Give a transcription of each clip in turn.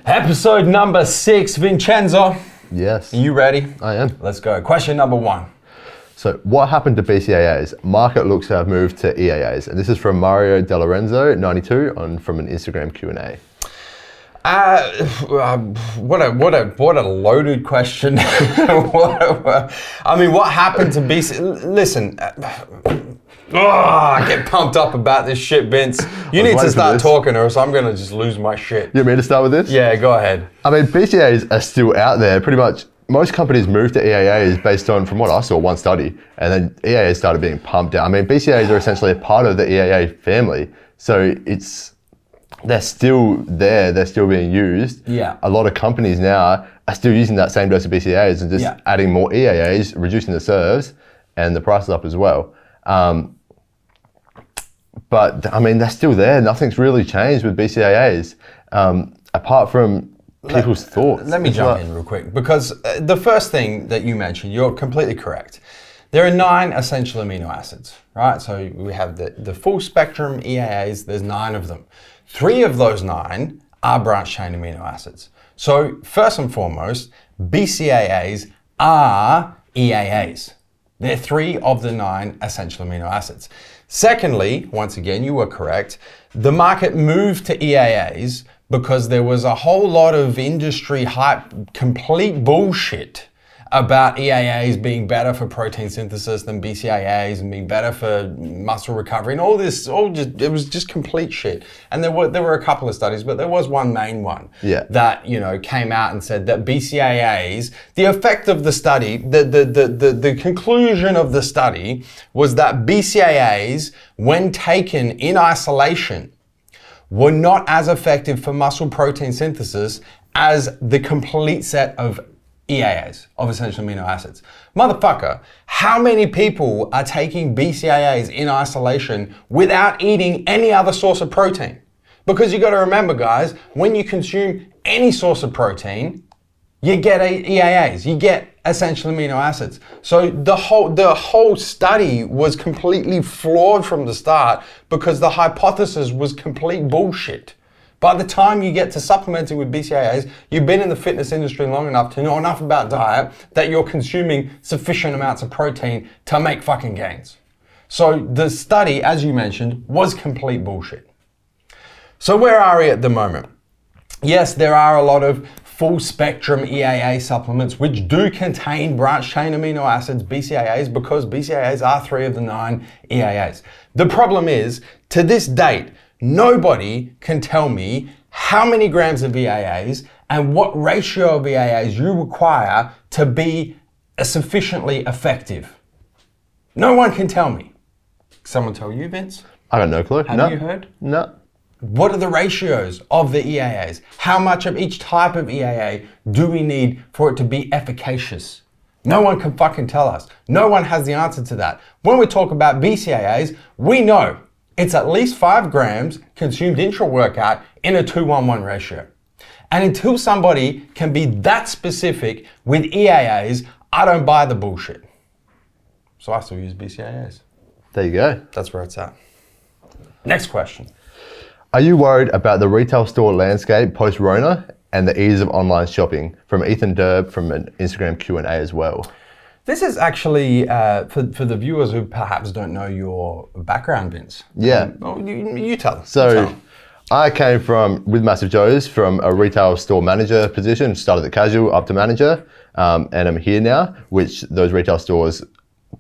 Episode number 6, Vincenzo. Yes. Are you ready? I am. Let's go. Question number 1. So what happened to BCAAs? Market looks to have moved to EAAs. And this is from Mario De Lorenzo, 92, from an Instagram Q&A. What a loaded question. I mean, what happened to BC? Listen, I get pumped up about this shit, Vince. You need to start talking or else I'm going to just lose my shit. You want me to start with this? Yeah, go ahead. I mean, BCAAs are still out there. Pretty much most companies moved to EAAs based on, from what I saw, one study. And then EAAs started being pumped out. I mean, BCAAs are essentially a part of the EAA family. So they're still there, they're still being used. Yeah. A lot of companies now are still using that same dose of BCAAs and just adding more EAAs, reducing the serves and the prices up as well. But I mean, they're still there. Nothing's really changed with BCAAs, apart from people's thoughts. Let me jump in real quick, because the first thing that you mentioned, you're completely correct. There are 9 essential amino acids, right? So we have the full spectrum EAAs, there's 9 of them. 3 of those 9 are branched chain amino acids. So first and foremost, BCAAs are EAAs. They're 3 of the 9 essential amino acids. Secondly, once again, you were correct, the market moved to EAAs because there was a whole lot of industry hype, complete bullshit about EAAs being better for protein synthesis than BCAAs and being better for muscle recovery and all this, it was just complete shit. And there were a couple of studies, but there was one main one that, you know, came out and said that BCAAs, the effect of the study, the conclusion of the study was that BCAAs, when taken in isolation, were not as effective for muscle protein synthesis as the complete set of EAAs, of essential amino acids. Motherfucker, how many people are taking BCAAs in isolation without eating any other source of protein? Because you got to remember, guys, when you consume any source of protein, you get EAAs, you get essential amino acids. So the whole study was completely flawed from the start because the hypothesis was complete bullshit. By the time you get to supplementing with BCAAs, you've been in the fitness industry long enough to know enough about diet that you're consuming sufficient amounts of protein to make fucking gains. So the study, as you mentioned, was complete bullshit. So where are we at the moment? Yes, there are a lot of full spectrum EAA supplements which do contain branched chain amino acids, BCAAs, because BCAAs are 3 of the 9 EAAs. The problem is, to this date, nobody can tell me how many grams of EAAs and what ratio of EAAs you require to be sufficiently effective. No one can tell me. Someone tell you, Vince? I got no clue. Have you heard? No. What are the ratios of the EAAs? How much of each type of EAA do we need for it to be efficacious? No one can fucking tell us. No one has the answer to that. When we talk about BCAAs, we know it's at least 5 grams consumed intra-workout in a 2:1:1 ratio. And until somebody can be that specific with EAAs, I don't buy the bullshit. So I still use BCAAs. There you go. That's where it's at. Next question. Are you worried about the retail store landscape post-Rona and the ease of online shopping? From Ethan Derb from an Instagram Q&A as well. This is actually, for the viewers who perhaps don't know your background, Vince. Yeah. You tell us. So I came with MassiveJoes from a retail store manager position, started at casual up to manager, and I'm here now, which those retail stores,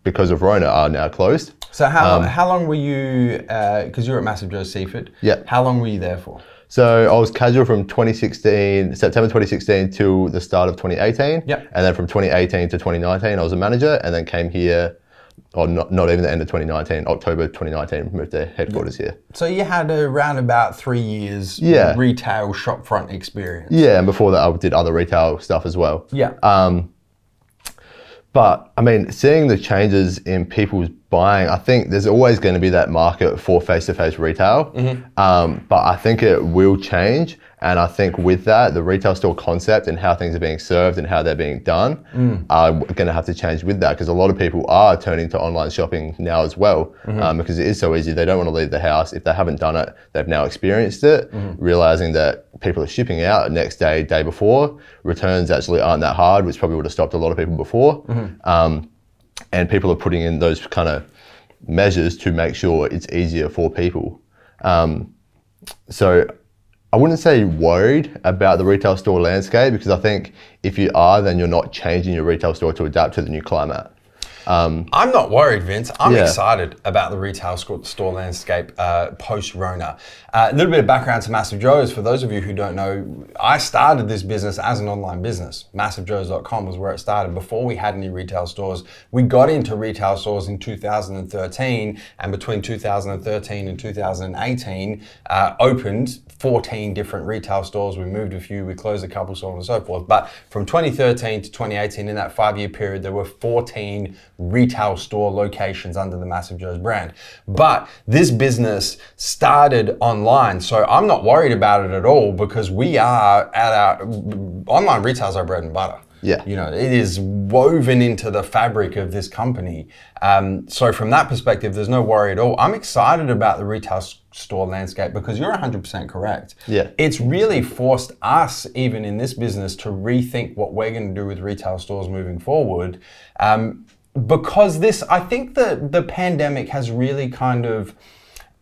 because of Rona, are now closed. So how long were you, because you're at MassiveJoes Seafood, how long were you there for? So I was casual from September 2016 till the start of 2018. Yep. And then from 2018 to 2019, I was a manager, and then came here, or not even the end of 2019, October 2019, moved to headquarters here. So you had around about 3 years retail shopfront experience. Yeah, and before that I did other retail stuff as well. Yeah. But I mean, seeing the changes in people's buying, I think there's always going to be that market for face-to-face retail. But I think it will change, And I think with that, the retail store concept and how things are being served and how they're being done are going to have to change with that, because a lot of people are turning to online shopping now as well, because it is so easy. They don't want to leave the house. If they haven't done it, they've now experienced it, realizing that people are shipping out next day, day before. Returns actually aren't that hard, which probably would have stopped a lot of people before. And people are putting in those kind of measures to make sure it's easier for people. So I wouldn't say worried about the retail store landscape, because I think if you are, then you're not changing your retail store to adapt to the new climate. I'm not worried, Vince. I'm excited about the retail store landscape post-Rona. A little bit of background to MassiveJoes. For those of you who don't know, I started this business as an online business. MassiveJoes.com was where it started before we had any retail stores. We got into retail stores in 2013, and between 2013 and 2018, opened 14 different retail stores. We moved a few, we closed a couple, so on and so forth. But from 2013 to 2018, in that 5-year period, there were 14 retail store locations under the MassiveJoes brand. But this business started online, so I'm not worried about it at all, because we are at our online retail is our bread and butter. Yeah. You know, it is woven into the fabric of this company. So from that perspective, there's no worry at all. I'm excited about the retail store landscape, because you're 100% correct. Yeah. It's really forced us, even in this business, to rethink what we're going to do with retail stores moving forward. Because I think the pandemic has really kind of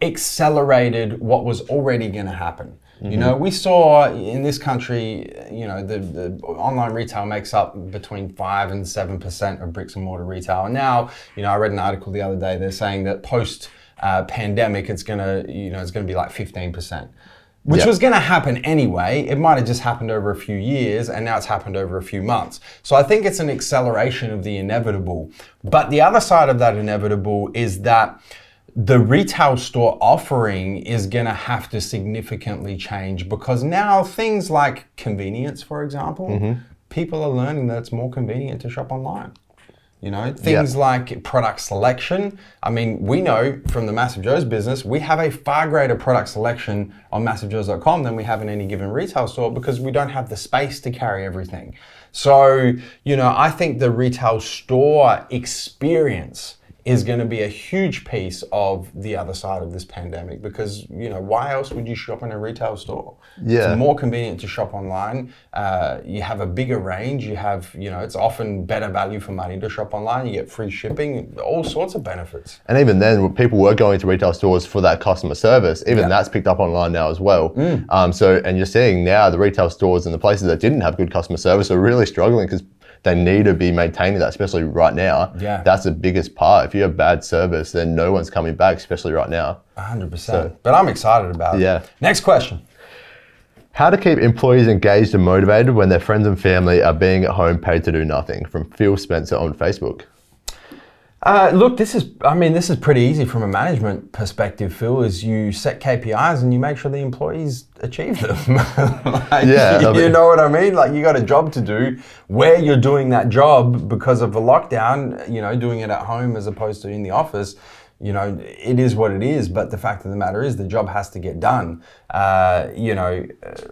accelerated what was already going to happen. You know, we saw in this country, you know, the online retail makes up between 5 and 7% of bricks and mortar retail. And now, you know, I read an article the other day, they're saying that post pandemic, it's gonna be like 15%. Which was going to happen anyway. It might have just happened over a few years, and now it's happened over a few months. So I think it's an acceleration of the inevitable. But the other side of that inevitable is that the retail store offering is going to have to significantly change, because now things like convenience, for example, people are learning that it's more convenient to shop online. You know, things like product selection. I mean, we know from the MassiveJoes business, we have a far greater product selection on MassiveJoes.com than we have in any given retail store, because we don't have the space to carry everything. So, you know, I think the retail store experience is going to be a huge piece of the other side of this pandemic, because, you know, why else would you shop in a retail store? It's more convenient to shop online. You have a bigger range. You have, you know, it's often better value for money to shop online. You get free shipping, all sorts of benefits. And even then, people were going to retail stores for that customer service. Even that's picked up online now as well. And you're seeing now the retail stores and the places that didn't have good customer service are really struggling, because they need to be maintaining that, especially right now. That's the biggest part. If you have bad service, then no one's coming back, especially right now. 100%. So, but I'm excited about it. Next question. How to keep employees engaged and motivated when their friends and family are being at home paid to do nothing, from Phil Spencer on Facebook. Look, this is pretty easy from a management perspective, Phil, is you set KPIs and you make sure the employees achieve them. You know what I mean? Like, you got a job to do where you're doing that job because of the lockdown, you know, doing it at home as opposed to in the office. You know, it is what it is, but the fact of the matter is the job has to get done. You know,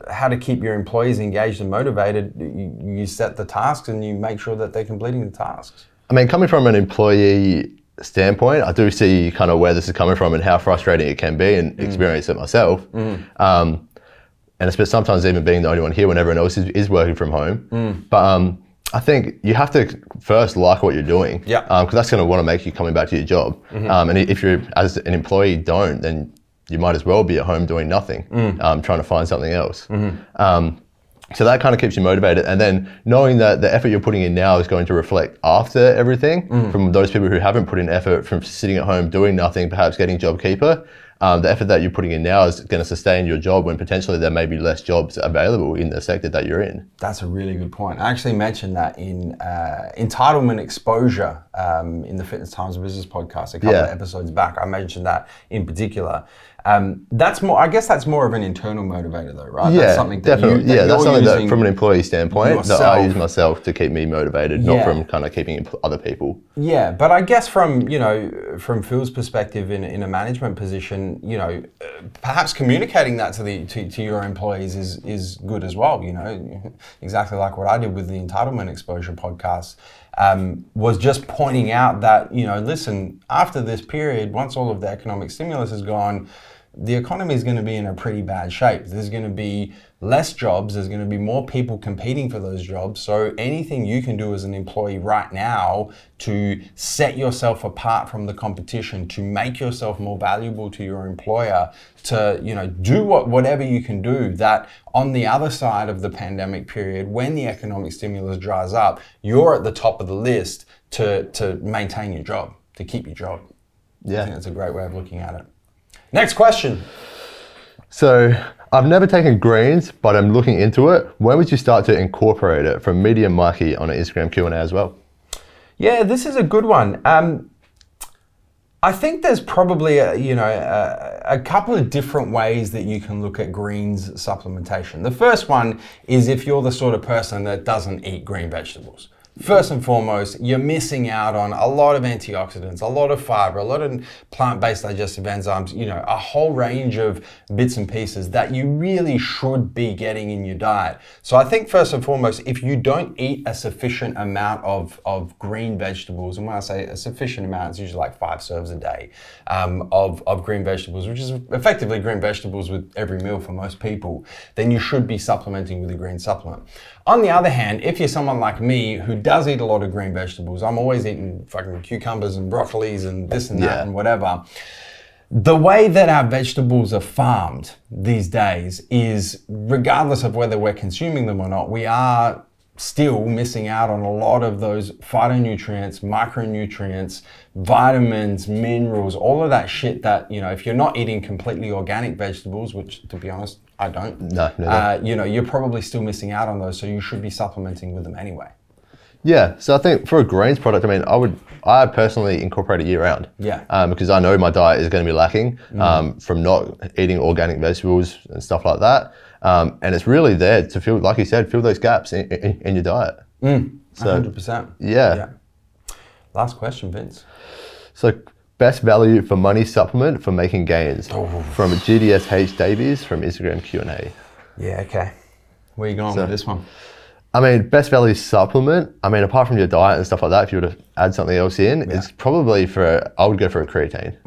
how to keep your employees engaged and motivated, you set the tasks and you make sure that they're completing the tasks. I mean, coming from an employee standpoint, I do see kind of where this is coming from and how frustrating it can be, and experience it myself. And especially sometimes even being the only one here when everyone else is working from home. But I think you have to first like what you're doing, because that's going to want to make you coming back to your job. And if you're, as an employee, don't, then you might as well be at home doing nothing, trying to find something else. So that kind of keeps you motivated. And then knowing that the effort you're putting in now is going to reflect after everything, from those people who haven't put in effort, from sitting at home doing nothing, perhaps getting JobKeeper, the effort that you're putting in now is going to sustain your job when potentially there may be less jobs available in the sector that you're in. That's a really good point. I actually mentioned that in entitlement exposure in the Fitness Times Business podcast a couple of episodes back. I mentioned that in particular. That's more. I guess that's more of an internal motivator, though, right? Yeah, That's something that definitely. That's something that, from an employee standpoint, that I use myself to keep me motivated, not from kind of keeping other people. Yeah, but I guess from from Phil's perspective in a management position, perhaps communicating that to your employees is good as well. Exactly like what I did with the Entitlement Exposure podcast. Was just pointing out that, listen, after this period, once all of the economic stimulus is gone, the economy is going to be in a pretty bad shape. There's going to be less jobs. There's going to be more people competing for those jobs. So anything you can do as an employee right now to set yourself apart from the competition, to make yourself more valuable to your employer, to do whatever you can do, that on the other side of the pandemic period, when the economic stimulus dries up, you're at the top of the list to maintain your job, to keep your job. Yeah. I think that's a great way of looking at it. Next question. So, I've never taken greens, but I'm looking into it. When would you start to incorporate it? From Medium Mikey on an Instagram Q&A as well. Yeah, this is a good one. I think there's probably a couple of different ways that you can look at greens supplementation. The first one is if you're the sort of person that doesn't eat green vegetables. First and foremost, you're missing out on a lot of antioxidants, a lot of fiber, a lot of plant-based digestive enzymes, a whole range of bits and pieces that you really should be getting in your diet. So I think first and foremost, if you don't eat a sufficient amount of green vegetables, and when I say a sufficient amount, it's usually like 5 serves a day of green vegetables, which is effectively green vegetables with every meal for most people, then you should be supplementing with a green supplement. On the other hand, if you're someone like me who does eat a lot of green vegetables, I'm always eating fucking cucumbers and broccolis and this and that and whatever. The way that our vegetables are farmed these days is, regardless of whether we're consuming them or not, we are still missing out on a lot of those phytonutrients, micronutrients, vitamins, minerals, all of that shit that, if you're not eating completely organic vegetables, which to be honest, I don't, you're probably still missing out on those, so you should be supplementing with them anyway. Yeah, so I think for a greens product, I personally incorporate it year round. Yeah. Because I know my diet is going to be lacking from not eating organic vegetables and stuff like that. And it's really there to fill, like you said, fill those gaps in your diet. So, 100%. Yeah. Last question, Vince. So, best value for money supplement for making gains from GDSH Davies from Instagram Q&A. Yeah, okay. Where are you going with this one? Best value supplement, apart from your diet and stuff like that, if you were to add something else in, it's probably I would go for a creatine.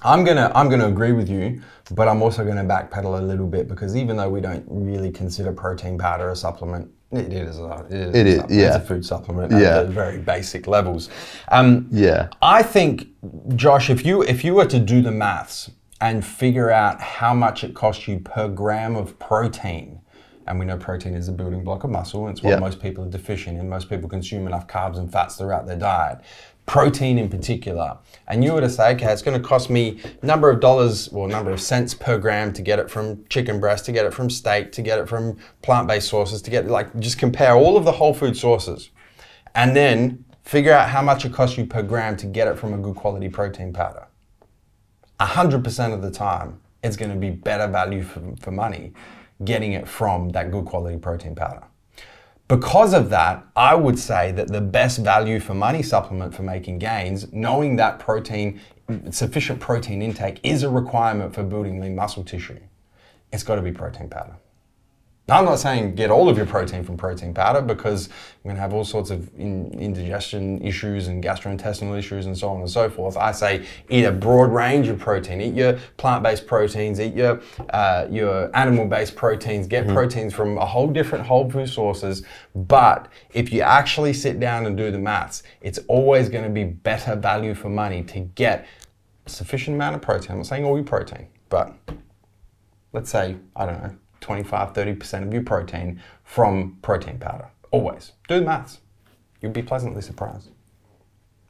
I'm gonna agree with you, but I'm also gonna backpedal a little bit, because even though we don't really consider protein powder a supplement, it is it's a food supplement at the very basic levels. I think, Josh, if you were to do the maths and figure out how much it costs you per gram of protein, and we know protein is a building block of muscle, and it's what most people are deficient in. Most people consume enough carbs and fats throughout their diet. Protein in particular. And you were to say, okay, it's going to cost me number of dollars or number of cents per gram to get it from chicken breast, to get it from steak, to get it from plant-based sources, to get just compare all of the whole food sources, and then figure out how much it costs you per gram to get it from a good quality protein powder. 100% of the time, it's going to be better value for money getting it from that good quality protein powder. Because of that, I would say that the best value for money supplement for making gains, knowing that sufficient protein intake is a requirement for building lean muscle tissue, it's got to be protein powder. Now, I'm not saying get all of your protein from protein powder, because you're going to have all sorts of indigestion issues and gastrointestinal issues and so on and so forth. I say eat a broad range of protein. Eat your plant-based proteins, eat your animal-based proteins, get proteins from a whole different whole food sources. But if you actually sit down and do the maths, it's always going to be better value for money to get a sufficient amount of protein. I'm not saying all your protein, but let's say, I don't know, 25-30% of your protein from protein powder. Always. Do the maths. You'll be pleasantly surprised.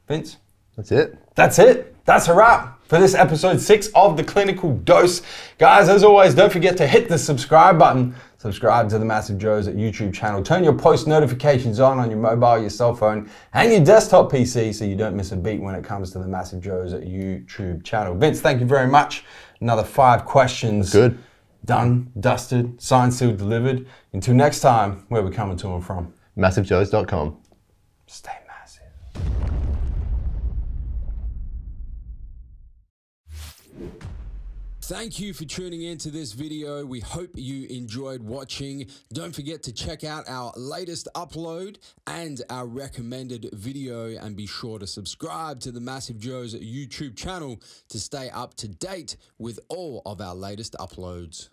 Vince? That's it. That's it. That's a wrap for this episode 6 of The Clinical Dose. Guys, as always, don't forget to hit the subscribe button. Subscribe to the Massive Joes YouTube channel. Turn your post notifications on your mobile, your cell phone, and your desktop PC so you don't miss a beat when it comes to the Massive Joes YouTube channel. Vince, thank you very much. Another 5 questions. Good. Done, dusted, signed, sealed, delivered. Until next time, where are we coming to and from? MassiveJoes.com. Stay massive. Thank you for tuning in to this video. We hope you enjoyed watching. Don't forget to check out our latest upload and our recommended video, and be sure to subscribe to the Massive Joes YouTube channel to stay up to date with all of our latest uploads.